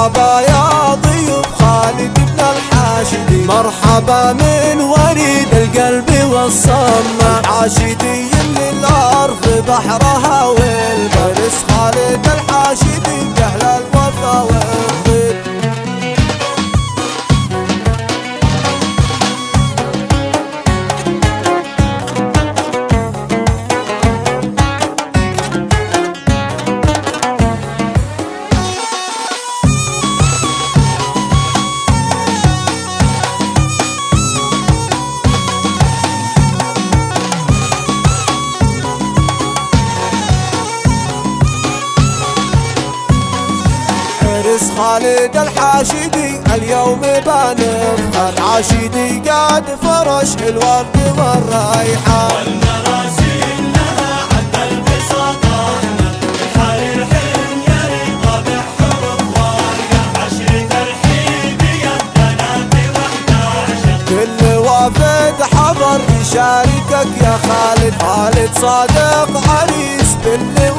مرحبا يا ضيوف خالد بن الحاشدي، مرحبا من وريد القلب والصمة، الحاشدي اللي الأرض بحرها والبرس خالد الحاشدي أهل الوفا والضد. عرس خالد الحاشدي اليوم بنفخر، الحاشدي قد فرش الورد والريحان، والمراسيل لها عد البساطانة، الحرير حين يرقى بحرف وارقة، عشر ترحيب يدنا ب11. كل وافد حضر يشاركك يا خالد، خالد صادق عريس باللي